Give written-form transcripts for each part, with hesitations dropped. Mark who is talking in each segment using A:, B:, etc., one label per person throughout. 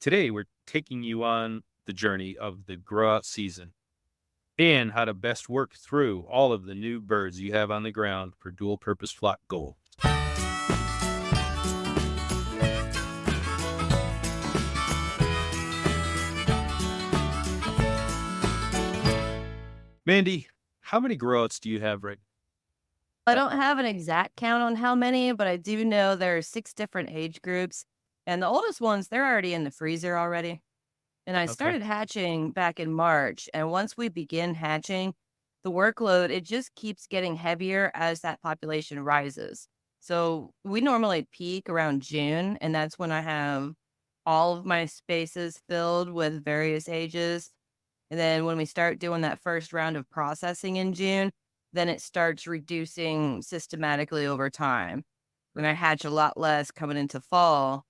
A: Today, we're taking you on the journey of the grow out season and how to best work through all of the new birds you have on the ground for dual purpose flock goals. Mandy, how many grow outs do you have right
B: I don't have an exact count on how many, but I do know there are 6 different age groups, and the oldest ones, they're already in the freezer already. And I
A: now? Okay.
B: started hatching back in March, and once we begin hatching, the workload, it just keeps getting heavier as that population rises. So, we normally peak around June, and that's when I have all of my spaces filled with various ages. And then when we start doing that first round of processing in June, then it starts reducing systematically over time. Then I hatch a lot less coming into fall.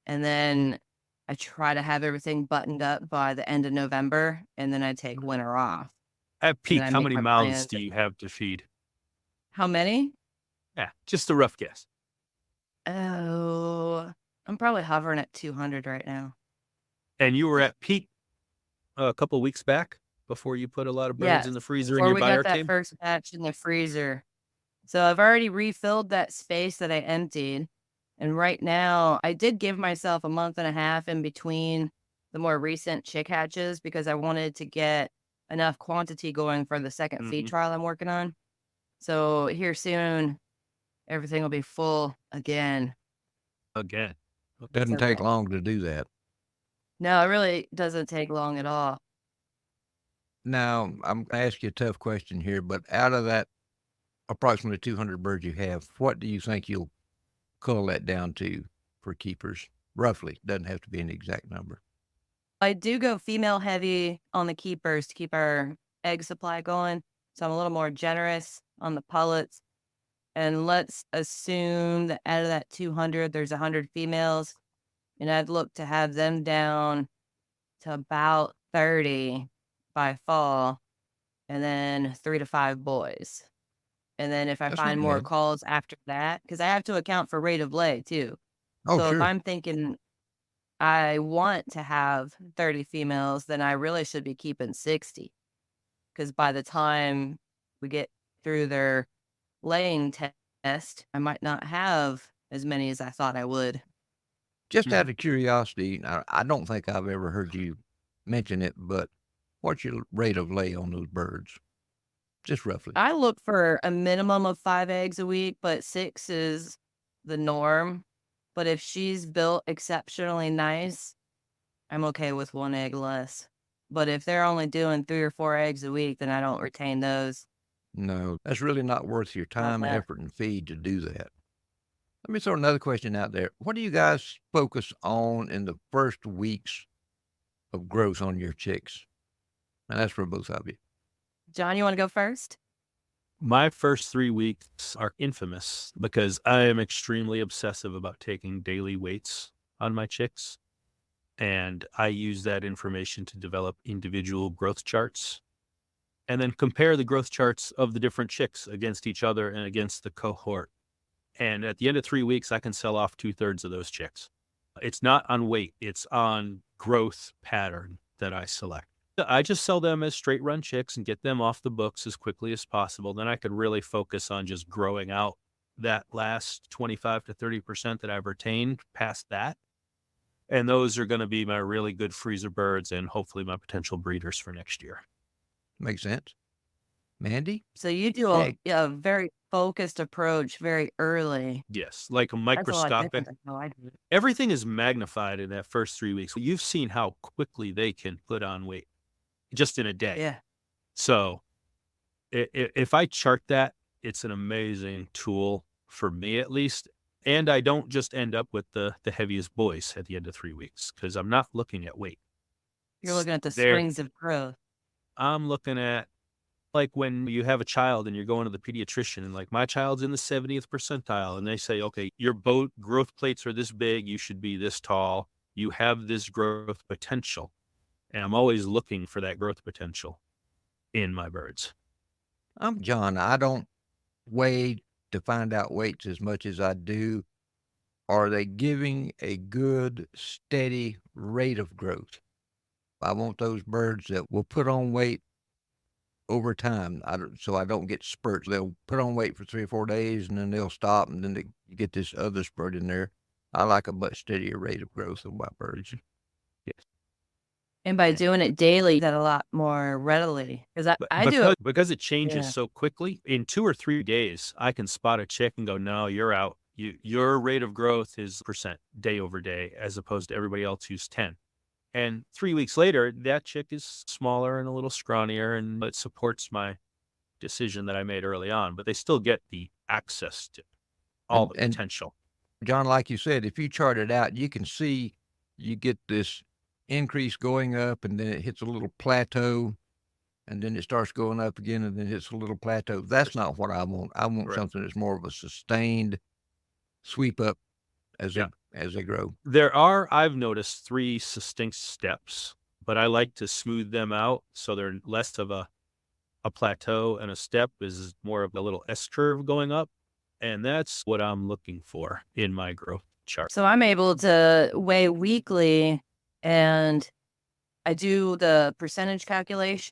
B: And then I try to have everything buttoned up by the end of November. And then I take winter off.
A: At
B: And then
A: peak,
B: I
A: how
B: make
A: many
B: my
A: mouths
B: plans.
A: do you have to feed?
B: How many?
A: Yeah, just a rough guess.
B: Oh, I'm probably hovering at 200 right now.
A: And you were at peak a couple weeks back before you put a lot of birds in
B: Yes.
A: the freezer and
B: Before
A: your
B: we got
A: buyer
B: that
A: came?
B: first batch in the freezer. So I've already refilled that space that I emptied. And right now, I did give myself a month and a half in between the more recent chick hatches because I wanted to get enough quantity going for the second feed
A: Hmm.
B: trial I'm working on. So here soon, everything will be full again.
A: Again.
C: Doesn't
B: So
C: take long to do that.
B: no, it really doesn't take long at all.
C: Now, I'm going to ask you a tough question here, but out of that approximately 200 birds you have, what do you think you'll cull that down to for keepers? Roughly. Doesn't have to be an exact number.
B: I do go female heavy on the keepers to keep our egg supply going. So I'm a little more generous on the pullets. And let's assume that out of that 200, there's 100 females. And I'd look to have them down to about 30 by fall, and then 3 to 5 boys. And then if I
C: That's not
B: find more
C: bad.
B: calls after that, because I have to account for rate of lay too.
C: Oh,
B: So if
C: sure.
B: I'm thinking I want to have 30 females, then I really should be keeping 60. Because by the time we get through their laying test, I might not have as many as I thought I would.
C: Just
A: Mhm.
C: out of curiosity, I don't think I've ever heard you mention it, but what's your rate of lay on those birds? Just roughly.
B: I look for a minimum of 5 eggs a week, but 6 is the norm. But if she's built exceptionally nice, I'm okay with 1 egg less. But if they're only doing 3 or 4 eggs a week, then I don't retain those.
C: No, that's really not worth your
B: Not
C: time,
B: that.
C: effort, and feed to do that. Let me throw another question out there. What do you guys focus on in the first weeks of growth on your chicks? And that's for both of you.
B: John, you wanna go first?
A: My first 3 weeks are infamous because I am extremely obsessive about taking daily weights on my chicks. And I use that information to develop individual growth charts and then compare the growth charts of the different chicks against each other and against the cohort. And at the end of 3 weeks, I can sell off 2/3 of those chicks. It's not on weight, it's on growth pattern that I select. I just sell them as straight run chicks and get them off the books as quickly as possible. Then I could really focus on just growing out that last 25 to 30% that I've retained past that. And those are going to be my really good freezer birds and hopefully my potential breeders for next year.
C: Makes sense. Mandy?
B: So you do a
C: Egg.
B: yeah, a very focused approach very early.
A: Yes, like a
B: That's a lot
A: microscopic.
B: different than how I do it.
A: Everything is magnified in that first 3 weeks. You've seen how quickly they can put on weight just in a day.
B: Yeah.
A: So if I chart that, it's an amazing tool for me at least. And I don't just end up with the heaviest boys at the end of 3 weeks because I'm not looking at weight.
B: You're looking at the
A: There,
B: springs of growth.
A: I'm looking at like when you have a child and you're going to the pediatrician and like my child's in the 70th percentile and they say, okay, your boat growth plates are this big, you should be this tall, you have this growth potential. And I'm always looking for that growth potential in my birds.
C: I'm John. I don't weigh to find out weights as much as I do are they giving a good, steady rate of growth? I want those birds that will put on weight over time. So I don't get spurts. They'll put on weight for 3 or 4 days and then they'll stop and then you get this other spurt in there. I like a much steadier rate of growth of my birds.
A: Yes.
B: And by doing it daily, that a lot more readily. Because I do it.
A: Because it changes
B: Yeah.
A: so quickly. In 2 or 3 days, I can spot a chick and go, no, you're out. Your rate of growth is percent day over day, as opposed to everybody else who's 10. And 3 weeks later, that chick is smaller and a little scrawnier, and it supports my decision that I made early on. But they still get the access to all the
C: And
A: potential.
C: John, like you said, if you chart it out, you can see you get this increase going up and then it hits a little plateau and then it starts going up again and then hits a little plateau. That's not what I want. I want
A: Right.
C: something that's more of a sustained sweep up as they grow.
A: I've noticed 3 succinct steps, but I like to smooth them out so they're less of a plateau, and a step is more of a little S curve going up. And that's what I'm looking for in my growth chart.
B: So I'm able to weigh weekly, and I do the percentage calculations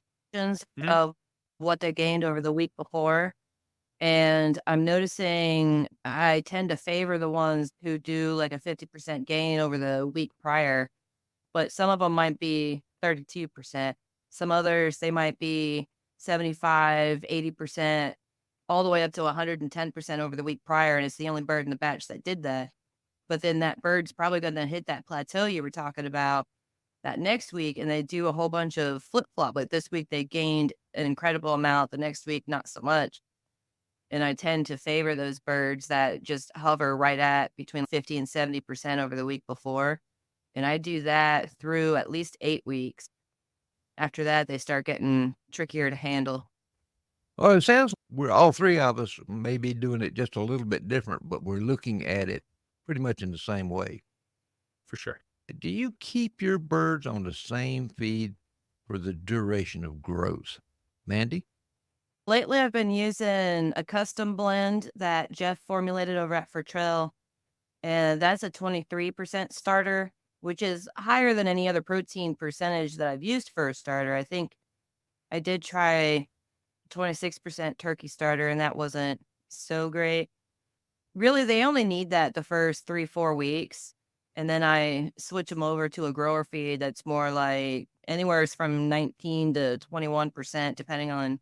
B: of what they gained over the week before. And I'm noticing I tend to favor the ones who do like a 50% gain over the week prior, but some of them might be 32%. Some others, they might be 75, 80%, all the way up to 110% over the week prior. And it's the only bird in the batch that did that. But then that bird's probably going to hit that plateau you were talking about that next week, and they do a whole bunch of flip flop. Like this week, they gained an incredible amount. The next week, not so much. And I tend to favor those birds that just hover right at between 50 and 70% over the week before. And I do that through at least 8 weeks. After that, they start getting trickier to handle.
C: Well, it sounds we're all 3 of us may be doing it just a little bit different, but we're looking at it pretty much in the same way.
A: For sure.
C: Do you keep your birds on the same feed for the duration of growth? Mandy?
B: Lately, I've been using a custom blend that Jeff formulated over at Trail, and that's a 23% starter, which is higher than any other protein percentage that I've used for a starter. I think I did try 26% turkey starter, and that wasn't so great. Really, they only need that the first 3-4 weeks, and then I switch them over to a grower feed that's more like anywhere from 19 to 21%, depending on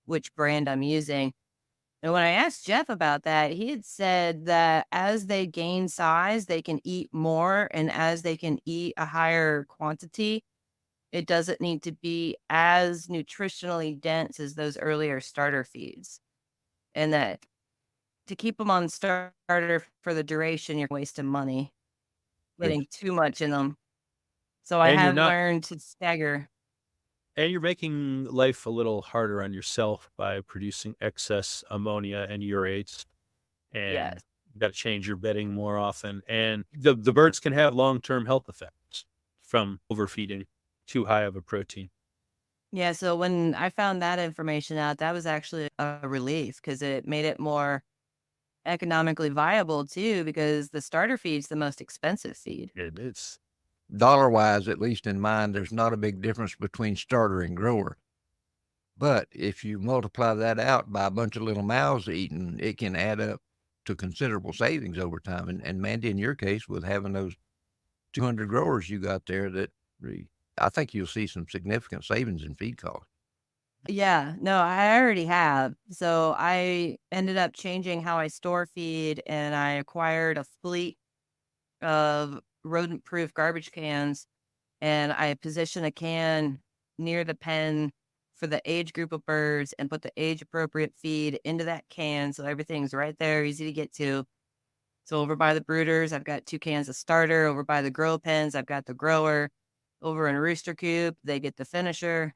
B: which brand I'm using. And when I asked Jeff about that, he had said that as they gain size, they can eat more, and as they can eat a higher quantity, it doesn't need to be as nutritionally dense as those earlier starter feeds. And that to keep them on starter for the duration, you're wasting money getting too much in them. So I
A: And you're
B: have
A: not
B: learned to stagger.
A: And you're making life a little harder on yourself by producing excess ammonia and urates. And
B: Yes.
A: you got to change your bedding more often. And the birds can have long-term health effects from overfeeding too high of a protein.
B: Yeah, so when I found that information out, that was actually a relief because it made it more economically viable too, because the starter feed's the most expensive feed.
A: It is.
C: Dollar-wise, at least in mine, there's not a big difference between starter and grower. But if you multiply that out by a bunch of little mouths eating, it can add up to considerable savings over time. And Mandy, in your case, with having those 200 growers you got there, I think you'll see some significant savings in feed costs.
B: Yeah, no, I already have. So I ended up changing how I store feed, and I acquired a fleet of rodent-proof garbage cans, and I position a can near the pen for the age group of birds and put the age-appropriate feed into that can, so everything's right there, easy to get to. So over by the brooders, I've got 2 cans of starter. Over by the grow pens, I've got the grower. Over in rooster coop, they get the finisher.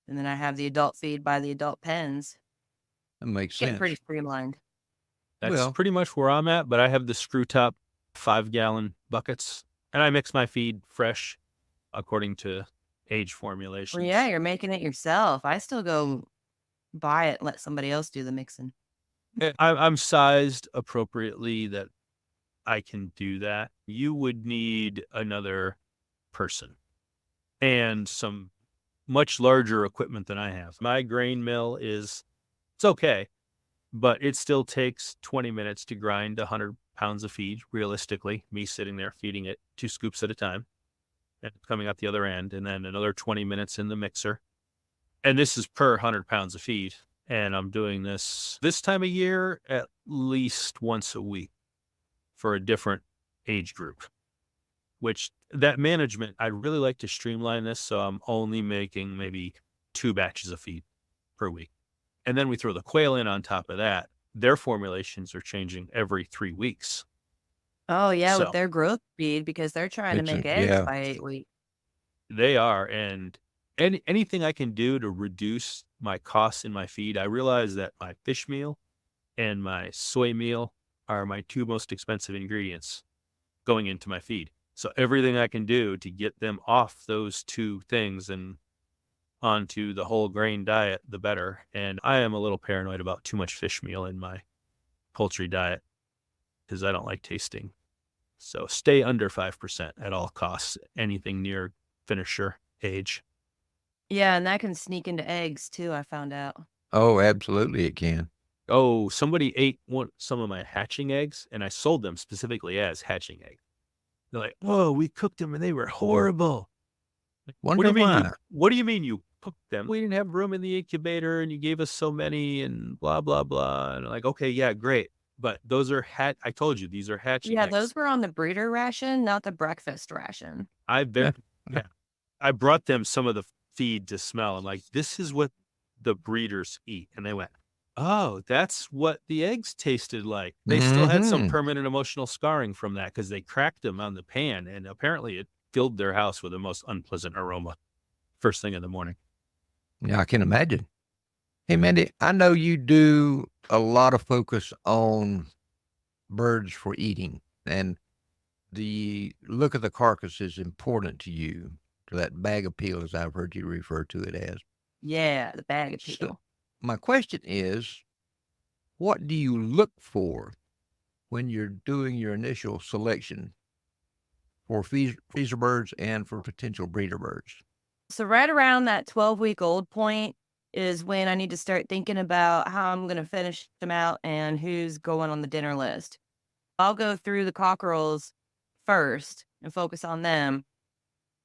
B: And then I have the adult feed by the adult pens.
C: That makes
B: Getting
C: sense.
B: pretty streamlined.
A: That's pretty much where I'm at, but I have the screw top 5-gallon buckets, and I mix my feed fresh according to age formulations.
B: Well, yeah, you're making it yourself. I still go buy it and let somebody else do the mixing.
A: I'm sized appropriately that I can do that. You would need another person and some much larger equipment than I have. My grain mill it's okay, but it still takes 20 minutes to grind 100 pounds of feed, realistically, me sitting there feeding it 2 scoops at a time and coming out the other end, and then another 20 minutes in the mixer. And this is per 100 pounds of feed. And I'm doing this time of year at least once a week for a different age group, which that management, I'd really like to streamline this. So I'm only making maybe 2 batches of feed per week. And then we throw the quail in on top of that. Their formulations are changing every 3 weeks.
B: Oh, yeah, with
A: So
B: their growth speed because they're trying to make eggs
C: Yeah.
B: by 8 weeks.
A: they are. And anything I can do to reduce my costs in my feed, I realize that my fish meal and my soy meal are my 2 most expensive ingredients going into my feed. So everything I can do to get them off those 2 things and onto the whole grain diet, the better. And I am a little paranoid about too much fish meal in my poultry diet because I don't like tasting. So stay under 5% at all costs, anything near finisher age.
B: Yeah, and that can sneak into eggs too, I found out.
C: Oh, absolutely it can.
A: Oh, somebody ate some of my hatching eggs, and I sold them specifically as hatching eggs. They're like, "Oh, we cooked them and they were horrible." Like,
C: Wonder why.
A: what do you mean you cooked them? We didn't have room in the incubator and you gave us so many and blah, blah, blah. And I'm like, okay, yeah, great. But those are I told you, these are hatching
B: Yeah,
A: eggs.
B: those were on the breeder ration, not the breakfast ration.
A: Yeah. I brought them some of the feed to smell. I'm like, this is what the breeders eat. And they went, oh, that's what the eggs tasted like. They still had some permanent emotional scarring from that because they cracked them on the pan. And apparently it filled their house with the most unpleasant aroma first thing in the morning.
C: Yeah, I can imagine. Hey, Mandy, I know you do a lot of focus on birds for eating, and the look of the carcass is important to you, to that bag appeal, as I've heard you refer to it as.
B: Yeah, the bag of
C: So,
B: peel.
C: my question is, what do you look for when you're doing your initial selection for freezer birds and for potential breeder birds?
B: So right around that 12-week-old point is when I need to start thinking about how I'm going to finish them out and who's going on the dinner list. I'll go through the cockerels first and focus on them.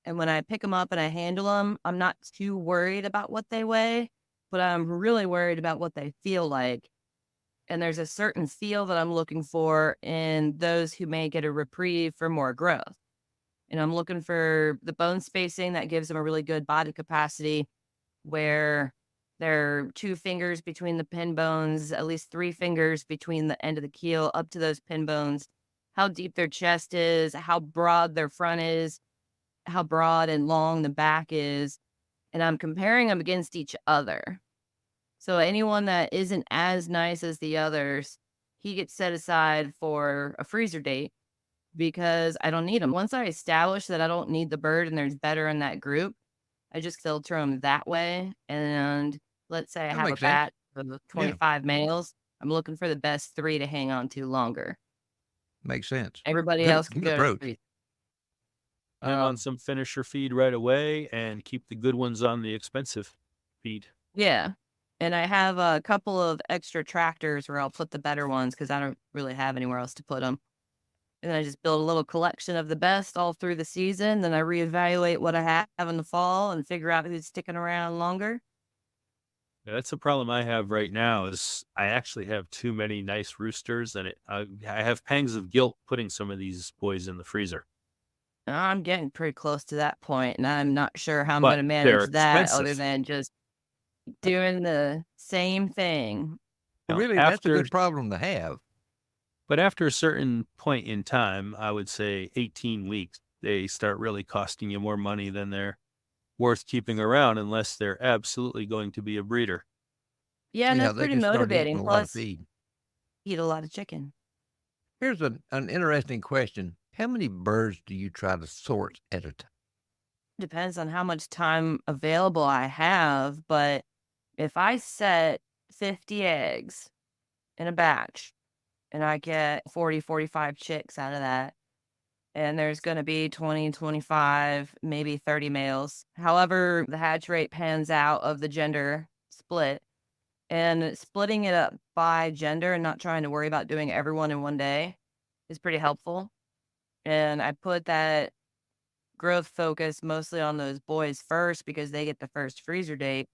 B: And when I pick them up and I handle them, I'm not too worried about what they weigh, but I'm really worried about what they feel like. And there's a certain feel that I'm looking for in those who may get a reprieve for more growth. And I'm looking for the bone spacing that gives them a really good body capacity where there are 2 fingers between the pin bones, at least 3 fingers between the end of the keel up to those pin bones, how deep their chest is, how broad their front is, how broad and long the back is. And I'm comparing them against each other. So anyone that isn't as nice as the others, he gets set aside for a freezer date because I don't need them. Once I establish that I don't need the bird and there's better in that group, I just filter them that way. And let's say I
C: That
B: have a
C: makes sense.
B: batch of
C: Yeah,
B: 25 males. I'm looking for the best 3 to hang on to longer.
C: makes sense.
B: Everybody
C: Good,
B: else can
C: good
B: go to
C: approach.
B: freezer.
A: I'm on some finisher feed right away and keep the good ones on the expensive feed.
B: Yeah. And I have a couple of extra tractors where I'll put the better ones because I don't really have anywhere else to put them. And I just build a little collection of the best all through the season. Then I reevaluate what I have in the fall and figure out who's sticking around longer.
A: Yeah, that's the problem I have right now is I actually have too many nice roosters and I have pangs of guilt putting some of these boys in the freezer.
B: I'm getting pretty close to that point, and I'm not sure how I'm
A: But
B: going to
A: they're
B: manage that other
A: expensive.
B: than just doing the same thing.
A: You know,
C: Really, that's a good problem to have.
A: but after a certain point in time, I would say 18 weeks, they start really costing you more money than they're worth keeping around unless they're absolutely going to be a breeder.
B: Yeah, and
C: Yeah,
B: that's
C: they
B: pretty
C: can start eating
B: motivating.
C: a lot of
B: Plus,
C: feed.
B: eat a lot of chicken.
C: Here's an interesting question. How many birds do you try to sort at a time?
B: Depends on how much time available I have, but if I set 50 eggs in a batch, and I get 40, 45 chicks out of that. And there's going to be 20, 25, maybe 30 males. However, the hatch rate pans out of the gender split, and splitting it up by gender and not trying to worry about doing everyone in one day is pretty helpful. And I put that growth focus mostly on those boys first because they get the first freezer date.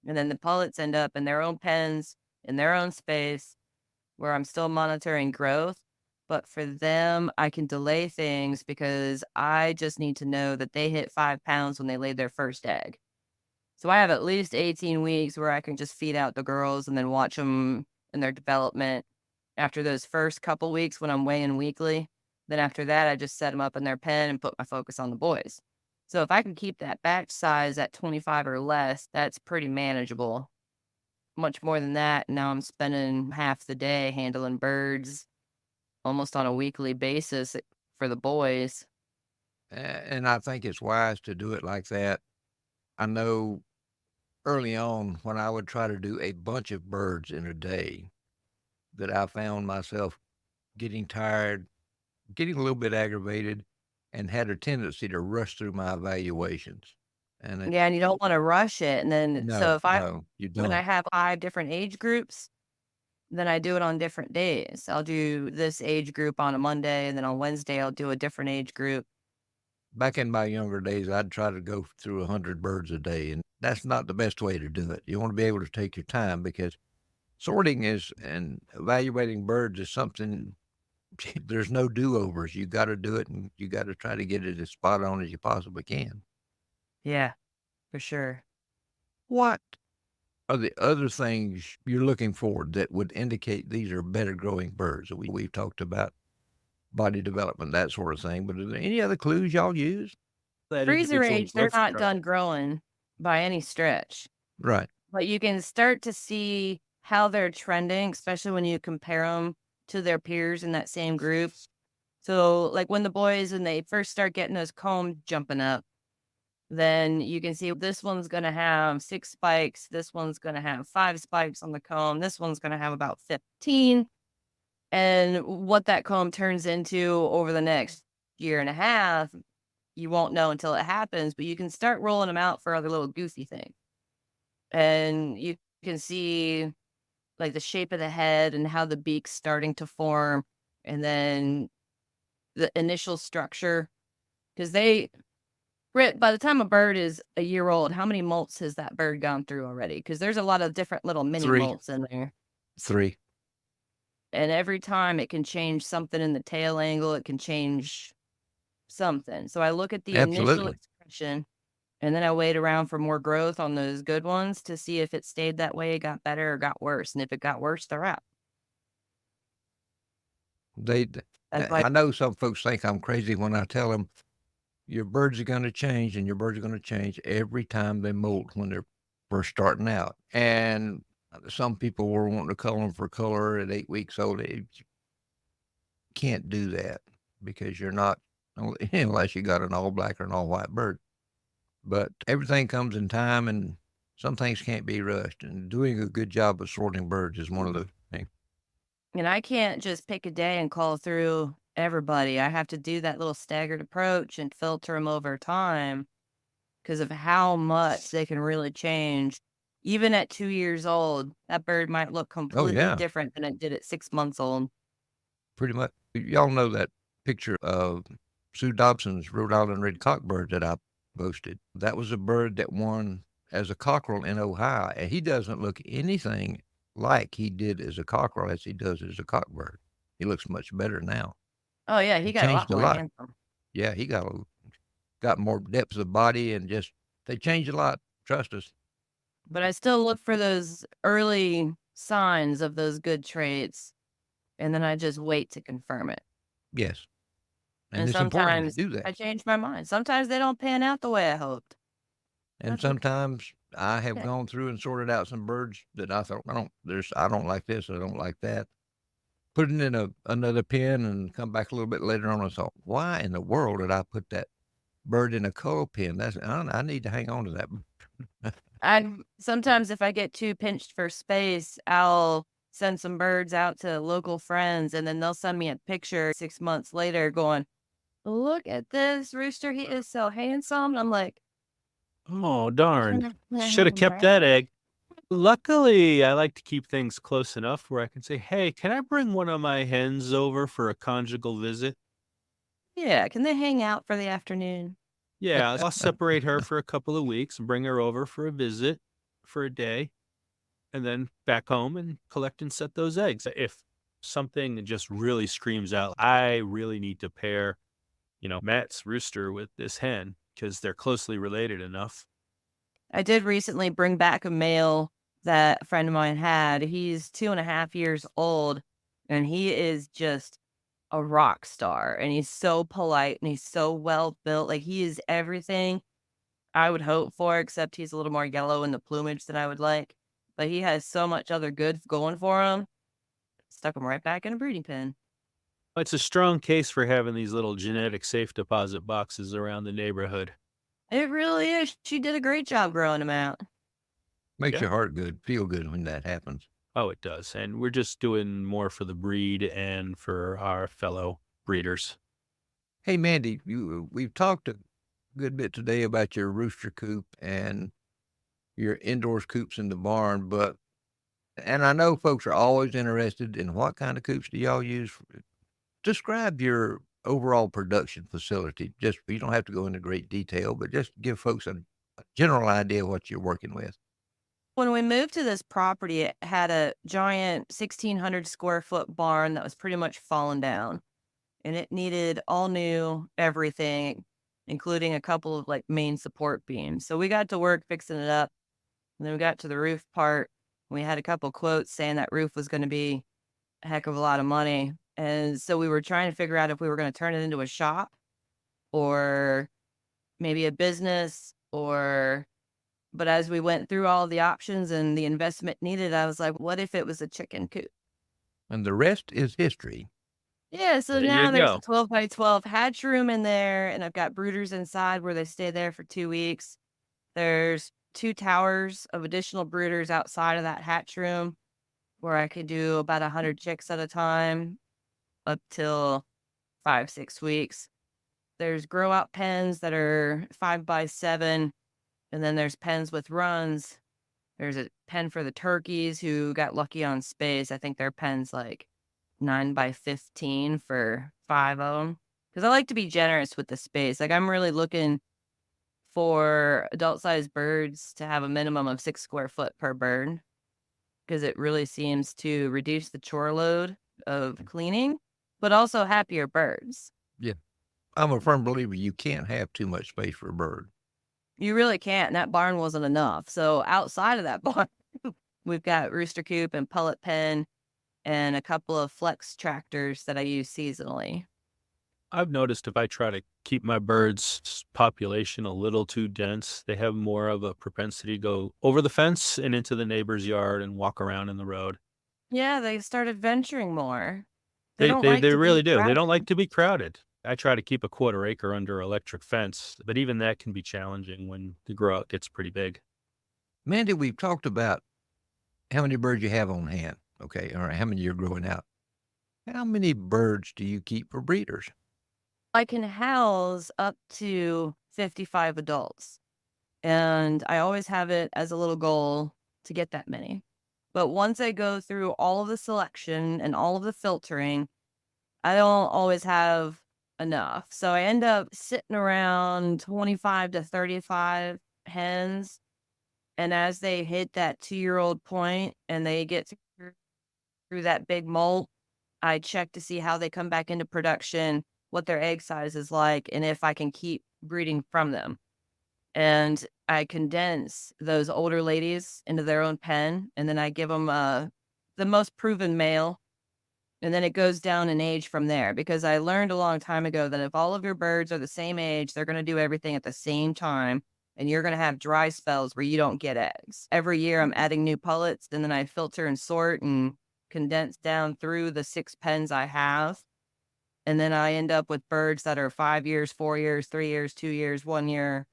B: And then the pullets end up in their own pens, in their own space, where I'm still monitoring growth. But for them, I can delay things because I just need to know that they hit 5 pounds when they laid their first egg. So I have at least 18 weeks where I can just feed out the girls and then watch them in their development. After those first couple weeks when I'm weighing weekly, then after that, I just set them up in their pen and put my focus on the boys. So if I can keep that batch size at 25 or less, that's pretty manageable. Much more than that, now I'm spending half the day handling birds almost on a weekly basis for the boys.
C: And I think it's wise to do it like that. I know early on when I would try to do a bunch of birds in a day, that I found myself getting tired, getting a little bit aggravated, and had a tendency to rush through my evaluations. And it,
B: Yeah, and you don't want to rush it. And then, so
C: no,
B: if I,
C: no, you
B: when I
C: don't.
B: have 5 different age groups, then I do it on different days. I'll do this age group on a Monday, and then on Wednesday, I'll do a different age group.
C: Back in my younger days, I'd try to go through 100 birds a day, and that's not the best way to do it. You want to be able to take your time because sorting is and evaluating birds is something. There's no do-overs. You got to do it, and you got to try to get it as spot on as you possibly can.
B: Yeah, for sure.
C: What are the other things you're looking for that would indicate these are better growing birds? We've talked about body development, that sort of thing, but are there any other clues y'all use?
A: That
B: Freezer
A: individual
B: age, they're
A: growth
B: not
A: chart.
B: done growing by any stretch,
C: Right.
B: but you can start to see how they're trending, especially when you compare them to their peers in that same group. So, like when the boys and they first start getting those combs jumping up, then you can see this one's going to have 6 spikes. This one's going to have 5 spikes on the comb. This one's going to have about 15. And what that comb turns into over the next year and a half, you won't know until it happens, but you can start rolling them out for other little goofy things. And you can see like the shape of the head and how the beak's starting to form. And then the initial structure. Because by the time a bird is a year old, how many molts has that bird gone through already? Because there's a lot of different little mini
C: 3.
B: molts in there.
C: 3.
B: And every time it can change something in the tail angle, it can change something. So I look at the initial
C: Absolutely.
B: expression, and then I wait around for more growth on those good ones to see if it stayed that way, got better, or got worse. And if it got worse, they're out.
C: They
B: That's
C: I
B: like,
C: know some folks think I'm crazy when I tell them your birds are going to change and your birds are going to change every time they molt when they're first starting out. And some people were wanting to cull them for color at 8 weeks old. You can't do that because you're not, unless you got an all black or an all white bird. But everything comes in time, and some things can't be rushed. And doing a good job of sorting birds is one of the things.
B: and I can't just pick a day and call through everybody. I have to do that little staggered approach and filter them over time because of how much they can really change. Even at 2 years old, that bird might look
C: Oh,
B: completely
C: yeah,
B: different than it did at 6 months old.
C: pretty much. Y'all know that picture of Sue Dobson's Rhode Island red cockbird that I posted. That was a bird that won as a cockerel in Ohio, and he doesn't look anything like he did as a cockerel as he does as a cockbird. He looks much better now.
B: Oh, yeah, he
C: He
B: got a lot
C: changed a
B: more
C: lot.
B: handsome.
C: Yeah, he got more depth of body and just they changed a lot. Trust us.
B: But I still look for those early signs of those good traits, and then I just wait to confirm it.
C: Yes, and
B: And
C: it's important that you
B: sometimes
C: do that.
B: I change my mind. Sometimes they don't pan out the way I hoped.
C: And
B: That's okay.
C: sometimes I have gone through and sorted out some birds that I thought I don't like this, I don't like that. Put it in another pen and come back a little bit later on and thought, why in the world did I put that bird in a cull pen? I need to hang on to that.
B: I sometimes if I get too pinched for space, I'll send some birds out to local friends, and then they'll send me a picture 6 months later going, look at this rooster. He is so handsome. And I'm like,
A: Oh, darn. Should have kept that egg. Luckily, I like to keep things close enough where I can say, hey, can I bring one of my hens over for a conjugal visit?
B: yeah, can they hang out for the afternoon?
A: Yeah, I'll separate her for a couple of weeks and bring her over for a visit for a day and then back home and collect and set those eggs. If something just really screams out, I really need to pair, Matt's rooster with this hen because they're closely related enough.
B: I did recently bring back a male that a friend of mine had. He's 2.5 years old, and he is just a rock star. And he's so polite and he's so well built. Like, he is everything I would hope for, except he's a little more yellow in the plumage than I would like. But he has so much other good going for him. Stuck him right back in a breeding pen.
A: It's a strong case for having these little genetic safe deposit boxes around the neighborhood.
B: It really is. She did a great job growing him out.
C: Makes
A: Yeah.
C: your heart feel good when that happens.
A: Oh, it does. And we're just doing more for the breed and for our fellow breeders.
C: Hey, Mandy, we've talked a good bit today about your rooster coop and your indoors coops in the barn, and I know folks are always interested in what kind of coops do y'all use. Describe your overall production facility. Just, you don't have to go into great detail, but just give folks a general idea of what you're working with.
B: When we moved to this property, it had a giant 1,600 square foot barn that was pretty much fallen down, and it needed all new everything, including a couple of like main support beams. So we got to work fixing it up. And then we got to the roof part. We had a couple quotes saying that roof was going to be a heck of a lot of money. And so we were trying to figure out if we were going to turn it into a shop or maybe a business but as we went through all the options and the investment needed, I was like, what if it was a chicken coop?
C: And the rest is history.
B: Yeah, so
A: There you
B: now there's a
A: go.
B: 12 by 12 hatch room in there, and I've got brooders inside where they stay there for 2 weeks. There's 2 towers of additional brooders outside of that hatch room where I could do about 100 chicks at a time up till 5, 6 weeks. There's grow out pens that are 5 by 7, and then there's pens with runs. There's a pen for the turkeys who got lucky on space. I think their pen's like 9 by 15 for 5 of them. Because I like to be generous with the space. Like, I'm really looking for adult-sized birds to have a minimum of 6 square foot per bird, because it really seems to reduce the chore load of cleaning, but also happier birds.
C: Yeah. I'm a firm believer you can't have too much space for a bird.
B: You really can't, and that barn wasn't enough. So outside of that barn, we've got rooster coop and pellet pen and a couple of flex tractors that I use seasonally.
A: I've noticed if I try to keep my birds' population a little too dense, they have more of a propensity to go over the fence and into the neighbor's yard and walk around in the road.
B: Yeah, they started venturing more. They
A: They
B: don't
A: they
B: like
A: they
B: to be
A: really do. They
B: crowded.
A: don't like to be crowded. I try to keep a quarter acre under electric fence, but even that can be challenging when the grow out gets pretty big.
C: Mandy, we've talked about how many birds you have on hand. Okay. All right. How many you're growing out. How many birds do you keep for breeders?
B: I can house up to 55 adults, and I always have it as a little goal to get that many. But once I go through all of the selection and all of the filtering, I don't always have enough. So I end up sitting around 25 to 35 hens. And as they hit that 2-year-old point and they get through that big molt, I check to see how they come back into production, what their egg size is like, and if I can keep breeding from them. And I condense those older ladies into their own pen, and then I give them the most proven male, and then it goes down in age from there, because I learned a long time ago that if all of your birds are the same age, they're going to do everything at the same time. And you're going to have dry spells where you don't get eggs. Every year I'm adding new pullets, and then I filter and sort and condense down through the 6 pens I have. And then I end up with birds that are 5 years, 4 years, 3 years, 2 years, 1 year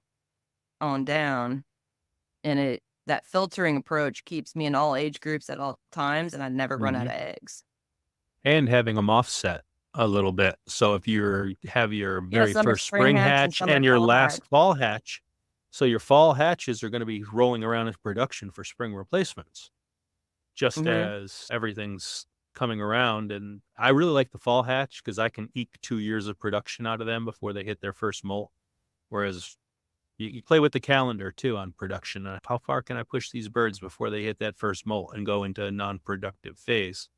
B: on down. And that filtering approach keeps me in all age groups at all times, and I never run out of eggs.
A: And having them offset a little bit. So if you have your
B: Yeah,
A: very
B: some are
A: first
B: spring
A: spring
B: hatch and
A: hatch
B: some are
A: and your
B: fall
A: last
B: hatch.
A: fall hatch, so your fall hatches are going to be rolling around in production for spring replacements, just as everything's coming around. And I really like the fall hatch because I can eke 2 years of production out of them before they hit their first molt. Whereas you play with the calendar too on production. How far can I push these birds before they hit that first molt and go into a non-productive phase?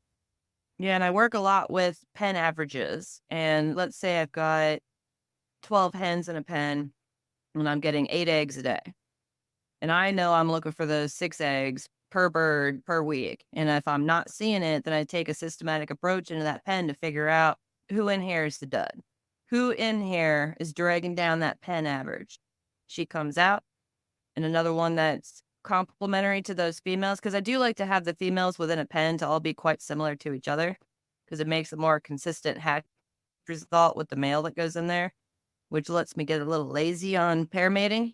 B: Yeah, and I work a lot with pen averages. And let's say I've got 12 hens in a pen and I'm getting 8 eggs a day. And I know I'm looking for those 6 eggs per bird per week. And if I'm not seeing it, then I take a systematic approach into that pen to figure out who in here is the dud. Who in here is dragging down that pen average? She comes out, and another one that's complementary to those females, because I do like to have the females within a pen to all be quite similar to each other, because it makes a more consistent hatch result with the male that goes in there, which lets me get a little lazy on pair mating.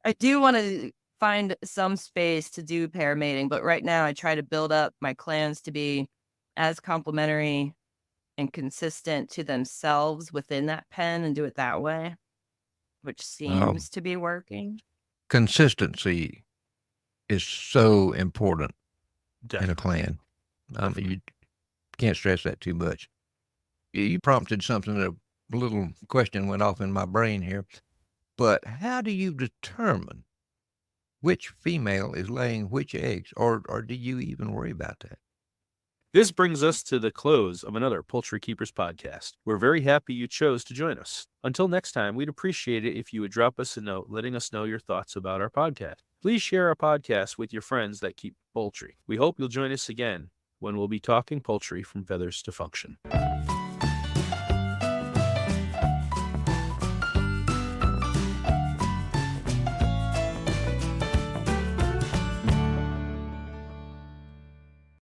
B: I do want to find some space to do pair mating, but right now I try to build up my clans to be as complementary and consistent to themselves within that pen and do it that way, which seems to be working.
C: Consistency is so important in
A: Definitely.
C: a clan. You can't stress that too much. You prompted something, a little question went off in my brain here. But how do you determine which female is laying which eggs, or do you even worry about that?
A: This brings us to the close of another Poultry Keepers podcast. We're very happy you chose to join us. Until next time, we'd appreciate it if you would drop us a note letting us know your thoughts about our podcast. Please share our podcast with your friends that keep poultry. We hope you'll join us again when we'll be talking poultry from feathers to function.